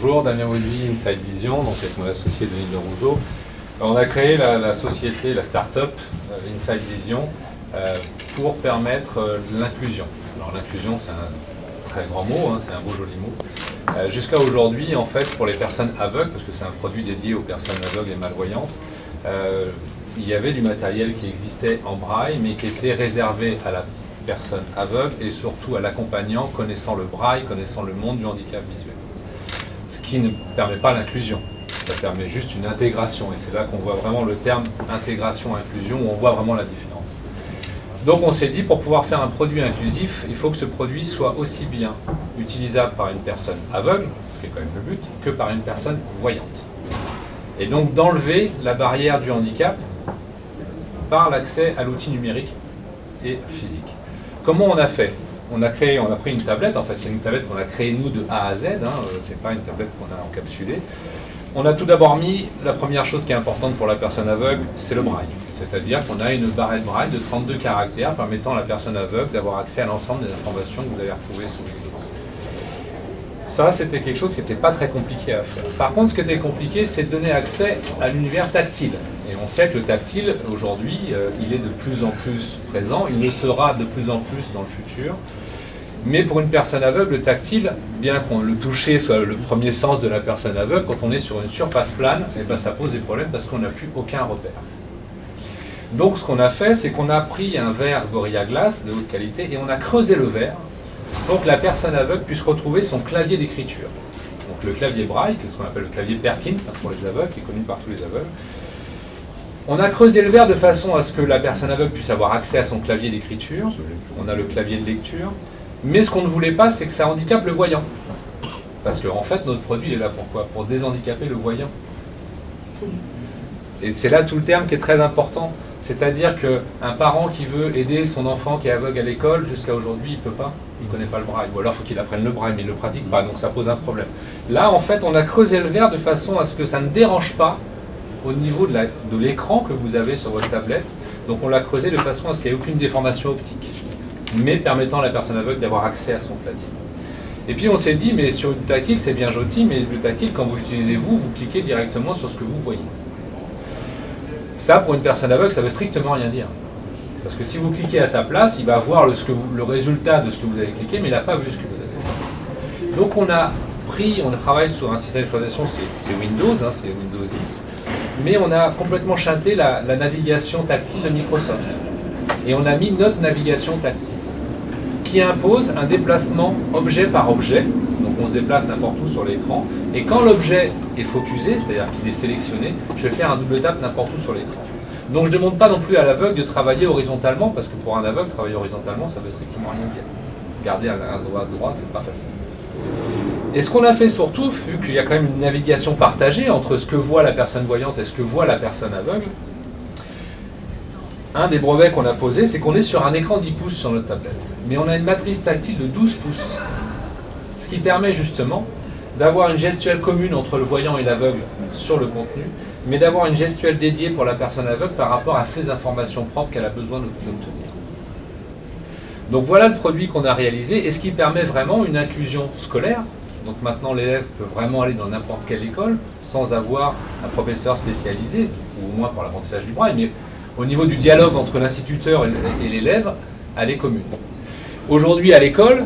Bonjour, Damien Woudy, Inside Vision, donc avec mon associé Denis de Rousseau. On a créé la société, la start-up Inside Vision pour permettre l'inclusion. Alors l'inclusion, c'est un très grand mot, hein, c'est un beau joli mot. Jusqu'à aujourd'hui, en fait, pour les personnes aveugles, parce que c'est un produit dédié aux personnes aveugles et malvoyantes, il y avait du matériel qui existait en braille, mais qui était réservé à la personne aveugle et surtout à l'accompagnant connaissant le braille, connaissant le monde du handicap visuel. Ce qui ne permet pas l'inclusion, ça permet juste une intégration. Et c'est là qu'on voit vraiment le terme intégration-inclusion, où on voit vraiment la différence. Donc on s'est dit, pour pouvoir faire un produit inclusif, il faut que ce produit soit aussi bien utilisable par une personne aveugle, ce qui est quand même le but, que par une personne voyante. Et donc d'enlever la barrière du handicap par l'accès à l'outil numérique et physique. Comment on a fait? On a pris une tablette, en fait c'est une tablette qu'on a créée nous de A à Z, hein, c'est pas une tablette qu'on a encapsulée. On a tout d'abord mis, la première chose qui est importante pour la personne aveugle, c'est le braille. C'est-à-dire qu'on a une barrette braille de 32 caractères permettant à la personne aveugle d'avoir accès à l'ensemble des informations que vous allez retrouver sous Windows. Ça, c'était quelque chose qui n'était pas très compliqué à faire. Par contre, ce qui était compliqué, c'est de donner accès à l'univers tactile. Et on sait que le tactile, aujourd'hui, il est de plus en plus présent, il le sera de plus en plus dans le futur. Mais pour une personne aveugle, le tactile, bien qu'on le toucher soit le premier sens de la personne aveugle, quand on est sur une surface plane, eh ben, ça pose des problèmes parce qu'on n'a plus aucun repère. Donc ce qu'on a fait, c'est qu'on a pris un verre Gorilla Glass de haute qualité et on a creusé le verre pour que la personne aveugle puisse retrouver son clavier d'écriture. Donc le clavier braille, ce qu'on appelle le clavier Perkins pour les aveugles, qui est connu par tous les aveugles. On a creusé le verre de façon à ce que la personne aveugle puisse avoir accès à son clavier d'écriture. On a le clavier de lecture. Mais ce qu'on ne voulait pas, c'est que ça handicape le voyant. Parce qu'en fait, notre produit est là pour quoi? Pour déshandicaper le voyant. Et c'est là tout le terme qui est très important. C'est-à-dire qu'un parent qui veut aider son enfant qui est aveugle à l'école, jusqu'à aujourd'hui, il ne peut pas, il ne connaît pas le braille. Ou alors il faut qu'il apprenne le braille, mais il ne le pratique pas, donc ça pose un problème. Là, en fait, on a creusé le verre de façon à ce que ça ne dérange pas au niveau de l'écran que vous avez sur votre tablette. Donc on l'a creusé de façon à ce qu'il n'y ait aucune déformation optique, mais permettant à la personne aveugle d'avoir accès à son clavier. Et puis on s'est dit, mais sur une tactile, c'est bien joli, mais le tactile, quand vous l'utilisez vous cliquez directement sur ce que vous voyez. Ça, pour une personne aveugle, ça ne veut strictement rien dire. Parce que si vous cliquez à sa place, il va voir le résultat de ce que vous avez cliqué, mais il n'a pas vu ce que vous avez fait. Donc on travaille sur un système d'exploitation, c'est Windows, hein, c'est Windows 10, mais on a complètement chanté la navigation tactile de Microsoft. Et on a mis notre navigation tactile, qui impose un déplacement objet par objet. Donc on se déplace n'importe où sur l'écran. Et quand l'objet est focusé, c'est-à-dire qu'il est sélectionné, je vais faire un double tap n'importe où sur l'écran. Donc je ne demande pas non plus à l'aveugle de travailler horizontalement, parce que pour un aveugle, travailler horizontalement, ça ne veut strictement rien dire. Garder un droit, c'est pas facile. Et ce qu'on a fait surtout, vu qu'il y a quand même une navigation partagée entre ce que voit la personne voyante et ce que voit la personne aveugle, un des brevets qu'on a posé, c'est qu'on est sur un écran 10 pouces sur notre tablette. Mais on a une matrice tactile de 12 pouces. Ce qui permet justement d'avoir une gestuelle commune entre le voyant et l'aveugle sur le contenu, mais d'avoir une gestuelle dédiée pour la personne aveugle par rapport à ses informations propres qu'elle a besoin d'obtenir. Donc voilà le produit qu'on a réalisé, et ce qui permet vraiment une inclusion scolaire. Donc maintenant l'élève peut vraiment aller dans n'importe quelle école sans avoir un professeur spécialisé, ou au moins pour l'apprentissage du braille, mais au niveau du dialogue entre l'instituteur et l'élève, elle est commune. Aujourd'hui à l'école,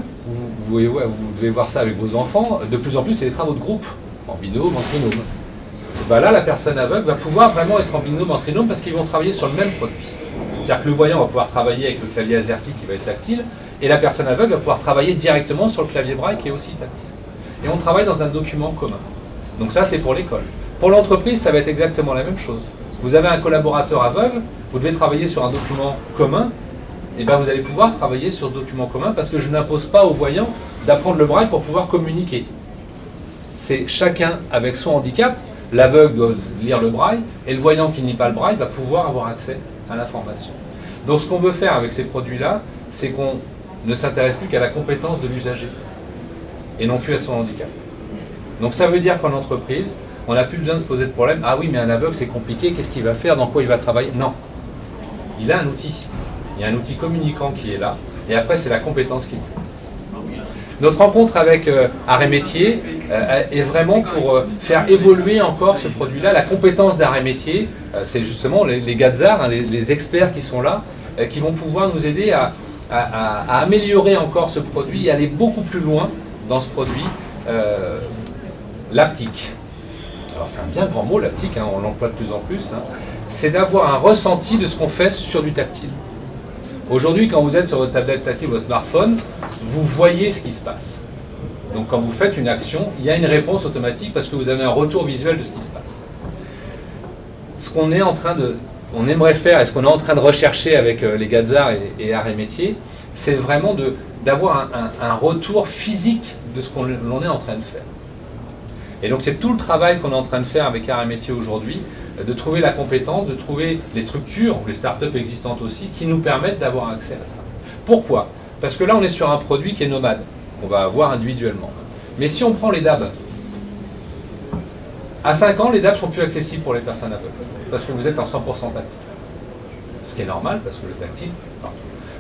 vous devez voir ça avec vos enfants, de plus en plus c'est des travaux de groupe, en binôme, en trinôme. Et ben là, la personne aveugle va pouvoir vraiment être en binôme, en trinôme, parce qu'ils vont travailler sur le même produit. C'est-à-dire que le voyant va pouvoir travailler avec le clavier AZERTY qui va être tactile, et la personne aveugle va pouvoir travailler directement sur le clavier braille qui est aussi tactile. Et on travaille dans un document commun. Donc ça, c'est pour l'école. Pour l'entreprise, ça va être exactement la même chose. Vous avez un collaborateur aveugle, vous devez travailler sur un document commun, et bien vous allez pouvoir travailler sur ce document commun parce que je n'impose pas aux voyants d'apprendre le braille pour pouvoir communiquer. C'est chacun avec son handicap, l'aveugle doit lire le braille, et le voyant qui ne lit pas le braille va pouvoir avoir accès à l'information. Donc ce qu'on veut faire avec ces produits-là, c'est qu'on ne s'intéresse plus qu'à la compétence de l'usager, et non plus à son handicap. Donc ça veut dire qu'en entreprise, on n'a plus besoin de poser de problème. Ah oui, mais un aveugle, c'est compliqué, qu'est-ce qu'il va faire, dans quoi il va travailler? Non. Il a un outil. Il y a un outil communicant qui est là, et après, c'est la compétence qu'il faut. Notre rencontre avec Arts et Métiers est vraiment pour faire évoluer encore ce produit-là. La compétence d'Arts et Métiers, c'est justement les gars de arts, hein, les experts qui sont là, qui vont pouvoir nous aider à améliorer encore ce produit et aller beaucoup plus loin dans ce produit, l'haptique. Alors c'est un bien grand mot, l'haptique, hein, on l'emploie de plus en plus. Hein. C'est d'avoir un ressenti de ce qu'on fait sur du tactile. Aujourd'hui, quand vous êtes sur votre tablette tactile ou votre smartphone, vous voyez ce qui se passe. Donc quand vous faites une action, il y a une réponse automatique parce que vous avez un retour visuel de ce qui se passe. Ce qu'on est en train de, on aimerait faire et ce qu'on est en train de rechercher avec les gars de arts et Arts et Métiers, c'est vraiment d'avoir un retour physique de ce qu'on est en train de faire. Et donc c'est tout le travail qu'on est en train de faire avec Arts et Métiers aujourd'hui, de trouver la compétence, de trouver les structures, ou les startups existantes aussi, qui nous permettent d'avoir accès à ça. Pourquoi? Parce que là on est sur un produit qui est nomade, qu'on va avoir individuellement. Mais si on prend les DAB, à 5 ans les DAB sont plus accessibles pour les personnes aveugles, parce que vous êtes en 100% tactile. Ce qui est normal, parce que le tactile... Non.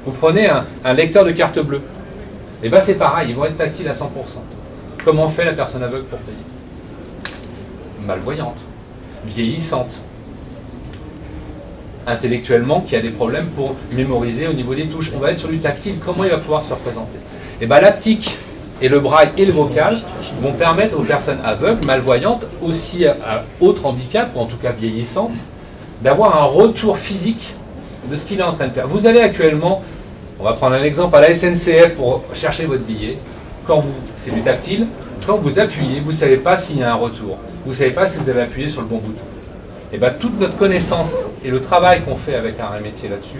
Vous prenez un lecteur de carte bleue, et bien c'est pareil, ils vont être tactiles à 100%. Comment fait la personne aveugle pour payer? Malvoyante, vieillissante, intellectuellement, qui a des problèmes pour mémoriser au niveau des touches. On va être sur du tactile, comment il va pouvoir se représenter? Et bien l'haptique et le braille et le vocal vont permettre aux personnes aveugles, malvoyantes, aussi à autre handicap, ou en tout cas vieillissantes, d'avoir un retour physique de ce qu'il est en train de faire. Vous allez actuellement, on va prendre un exemple à la SNCF pour chercher votre billet, c'est du tactile, quand vous appuyez, vous ne savez pas s'il y a un retour. Vous ne savez pas si vous avez appuyé sur le bon bouton. Et bien toute notre connaissance et le travail qu'on fait avec Arts et Métiers là-dessus,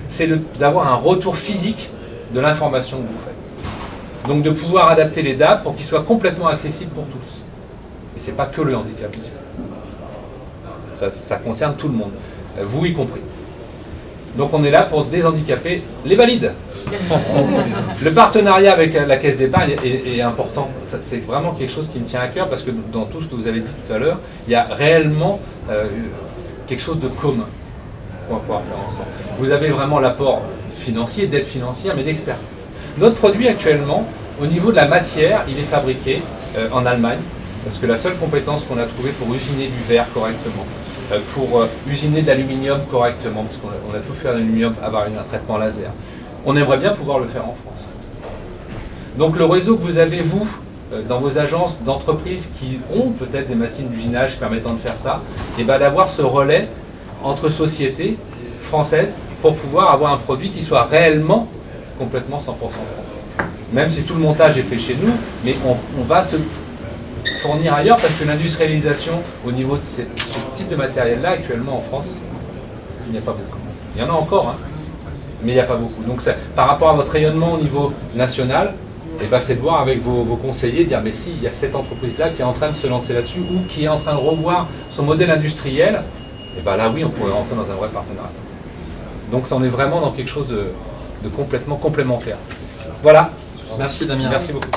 c'est d'avoir un retour physique de l'information que vous faites. Donc de pouvoir adapter les DAB pour qu'ils soient complètement accessibles pour tous. Et ce n'est pas que le handicap visuel. Ça concerne tout le monde, vous y compris. Donc on est là pour déshandicaper les valides. Le partenariat avec la Caisse d'épargne est important. C'est vraiment quelque chose qui me tient à cœur parce que dans tout ce que vous avez dit tout à l'heure, il y a réellement quelque chose de commun qu'on va pouvoir faire ensemble. Vous avez vraiment l'apport financier, d'aide financière, mais d'expertise. Notre produit actuellement, au niveau de la matière, il est fabriqué en Allemagne parce que la seule compétence qu'on a trouvée pour usiner du verre correctement, pour usiner de l'aluminium correctement, parce qu'on a tout fait en aluminium, avoir un traitement laser. On aimerait bien pouvoir le faire en France. Donc le réseau que vous avez, vous, dans vos agences d'entreprises qui ont peut-être des machines d'usinage permettant de faire ça, et bien d'avoir ce relais entre sociétés françaises pour pouvoir avoir un produit qui soit réellement complètement 100% français. Même si tout le montage est fait chez nous, mais on va se fournir ailleurs parce que l'industrialisation au niveau de ce type de matériel-là, actuellement en France, il n'y a pas beaucoup. Il y en a encore, hein, mais il n'y a pas beaucoup. Donc ça, par rapport à votre rayonnement au niveau national, eh ben, c'est de voir avec vos conseillers, dire mais si, il y a cette entreprise-là qui est en train de se lancer là-dessus ou qui est en train de revoir son modèle industriel, et ben là oui, on pourrait rentrer dans un vrai partenariat. Donc ça, on est vraiment dans quelque chose de complètement complémentaire. Voilà. Merci Damien. Merci beaucoup.